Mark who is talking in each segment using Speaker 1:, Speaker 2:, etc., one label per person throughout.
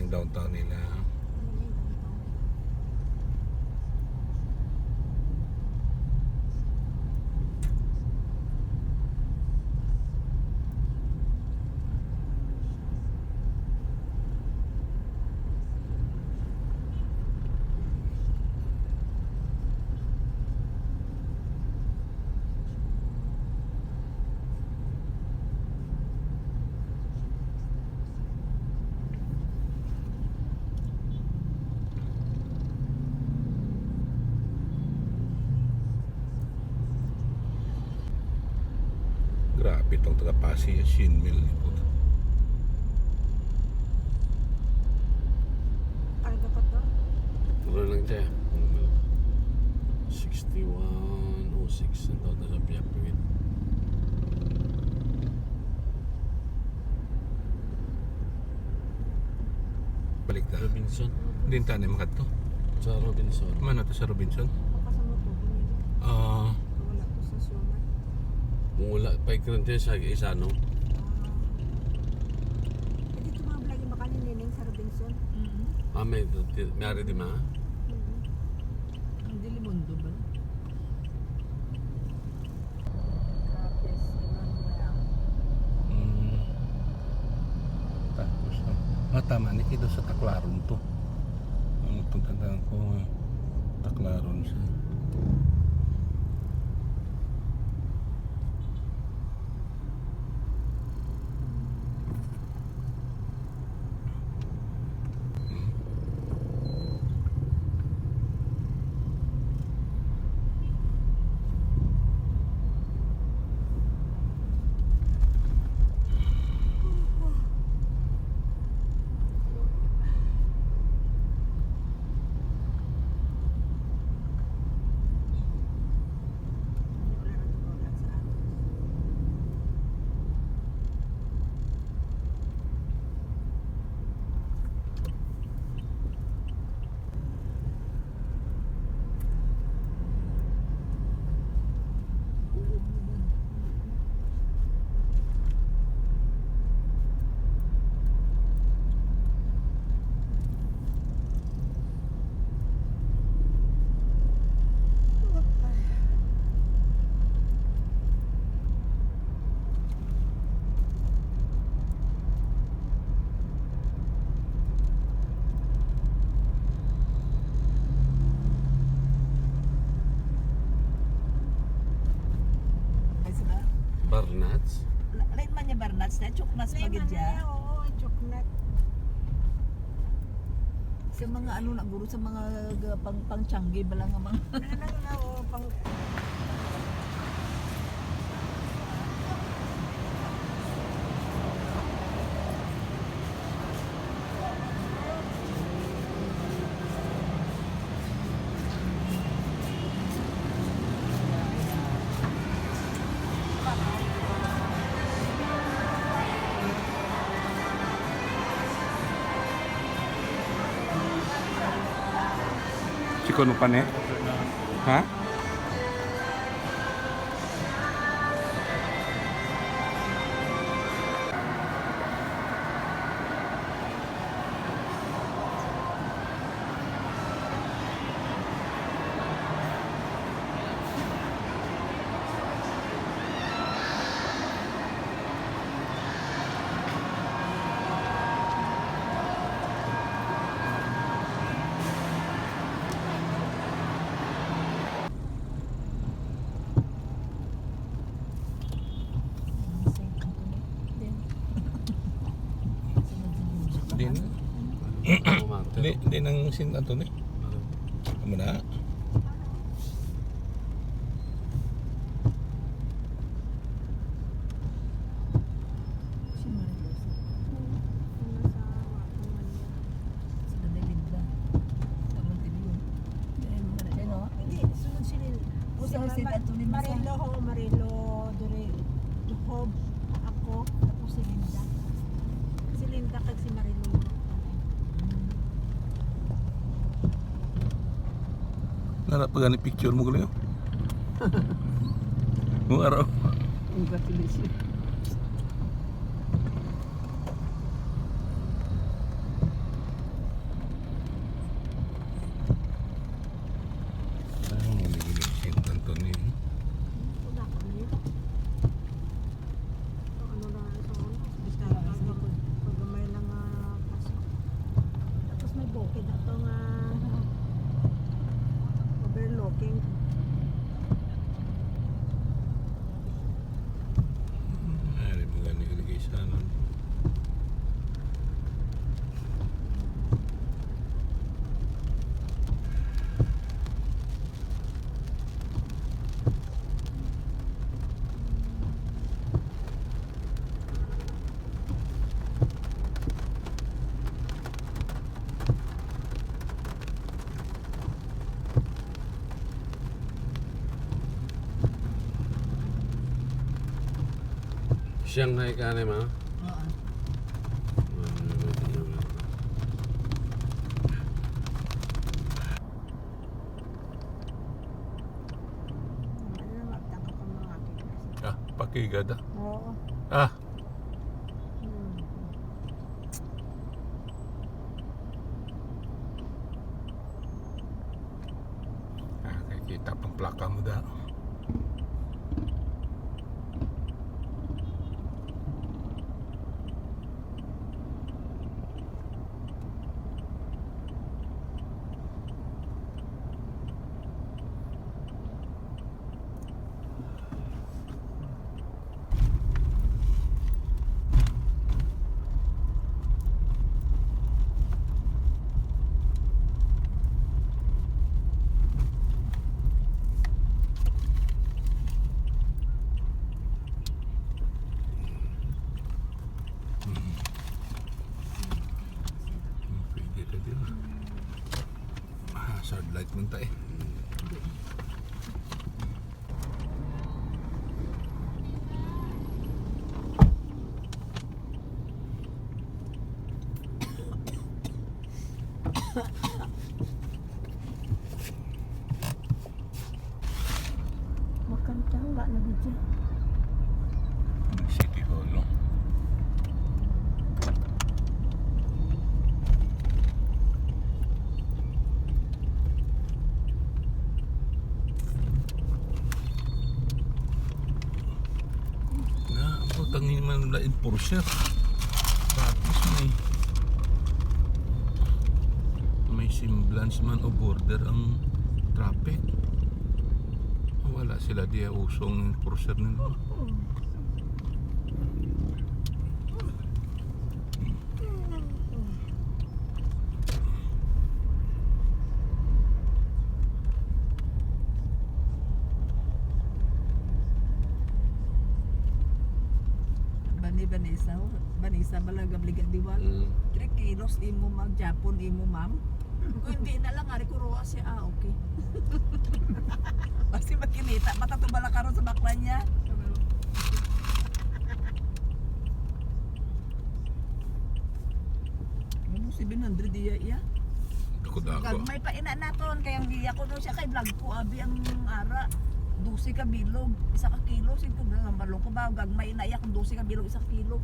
Speaker 1: yung downtown nila. Grabe itong taga-Pasig, Shin Mill.
Speaker 2: Karga pa to?
Speaker 1: Ano lang siya? 6106 ang tawag na sa Piapwit. Balik na.
Speaker 3: Robinson.
Speaker 1: Hindi tayo makat to.
Speaker 3: Sa Robinson.
Speaker 1: Mana to sa Robinson?
Speaker 2: Kasama to, binili.
Speaker 1: Ah,
Speaker 2: Wala to sa Sumar.
Speaker 3: Mula pa ikrente sa Isano.
Speaker 2: Dito mga vlog yung baka ni Neneng sa Robinson.
Speaker 3: May ari di ma?
Speaker 2: Ang Dilimundo ba?
Speaker 1: tapos tama ni kito sa Taklaron to. Ang tandaan ko Taklaron siya.
Speaker 3: Barnats.
Speaker 4: Lain man niya Barnats na chuknas pagidya.
Speaker 2: Oo, choknat.
Speaker 4: Sa mga ano na guro sa mga pang-tiyanggi bala nga mga
Speaker 2: Ano na, oo, pang...
Speaker 1: Chikono pa ne? Ha? Din. Din ang sin ato ni. Amo na.
Speaker 2: Hindi, sunod sila. Marilo ho, Marilo, Dore, Hob, ako, tapos si Linda. Si Linda kag si Marilo.
Speaker 1: Nara pa gani picture mo gulo. Mo araw.
Speaker 3: Shanghai ka na ma?
Speaker 4: Oo.
Speaker 2: Ano na magtaka ka mga aking.
Speaker 1: Ah, pakigad ah.
Speaker 2: Oo.
Speaker 1: Ah,
Speaker 2: Hmm.
Speaker 1: nakikita pang plaka mo da. Pwede ka din. Hazard light man tayo.
Speaker 2: Makanta wala na dito.
Speaker 1: City Hall, no? Na, ako tangin man na enforcer. Tapos may semblance man o border ang traffic. Wala sila diya usong enforcer nila.
Speaker 4: Banisa balaga bligan diwal. 3 kilos imo mag Japon imo ma'am. Kung hindi na lang ari ko roa siya okay. Kasi makinita matatubala karon sa baklan niya. Ano 700 diya iya?
Speaker 1: Dako-dako.
Speaker 4: Gagmay pa ina naton kay ang giya ko no siya kay vlog ko abi ang ara 12 ka bilog, 1 ka kilo, sito na ang balong ko ba gagmay na iya kung 12 ka bilog, 1 kilo.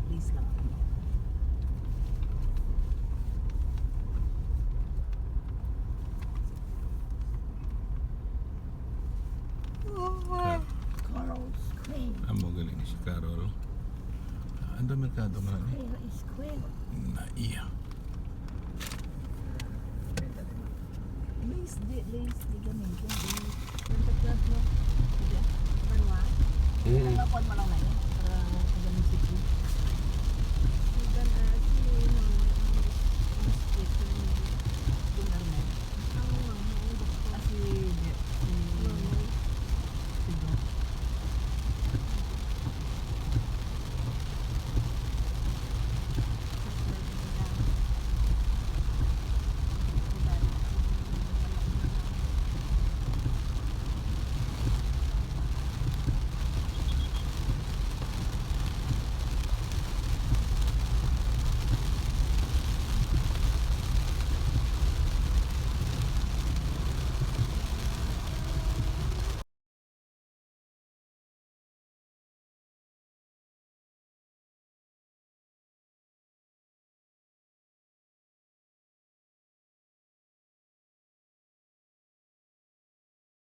Speaker 4: Please lang.
Speaker 2: Carl's Queen.
Speaker 1: Amo galing si Carol. Ando merkado man ni.
Speaker 2: Where is Queen?
Speaker 1: Na iya.
Speaker 4: Lace di gamitin.
Speaker 2: Ang tatlad mo.
Speaker 4: Banwa. Ang mo lang na yun.